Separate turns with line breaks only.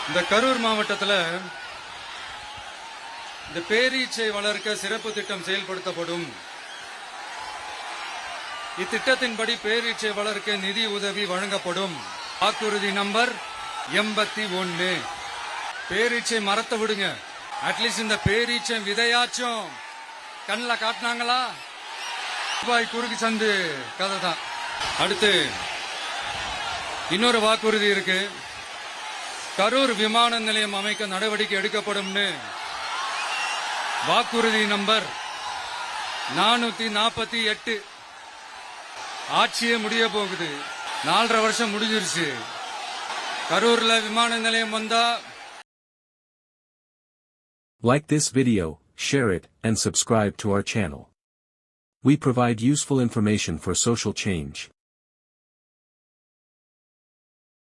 இந்த கரூர் மாவட்டத்தில் இந்த பேரீச்சை வளர்க்க சிறப்பு திட்டம் செயல்படுத்தப்படும். இத்திட்டத்தின்படி பேரீச்சை வளர்க்க நிதி உதவி வழங்கப்படும். வாக்குறுதி நம்பர் 81. பேரீச்சை மரத்தை விடுங்க, அட்லீஸ்ட் இந்த பேரீச்சை விதையாச்சும் கண்ணில் காட்டினாங்களா? ரூபாய் குறுக்கு சந்து கதை தான். அடுத்து இன்னொரு வாக்குறுதி இருக்கு. கரூர் விமான நிலையம் அமைக்க நடவடிக்கை எடுக்கப்படும். வாக்குறுதி நம்பர் 448. ஆட்சியே முடிய போகுது. 4.5 வருஷம் முடிஞ்சிருச்சு. கரூர்ல விமான நிலையம் வந்தா.
Like this video, share it, and subscribe to our channel. We provide useful information for social change.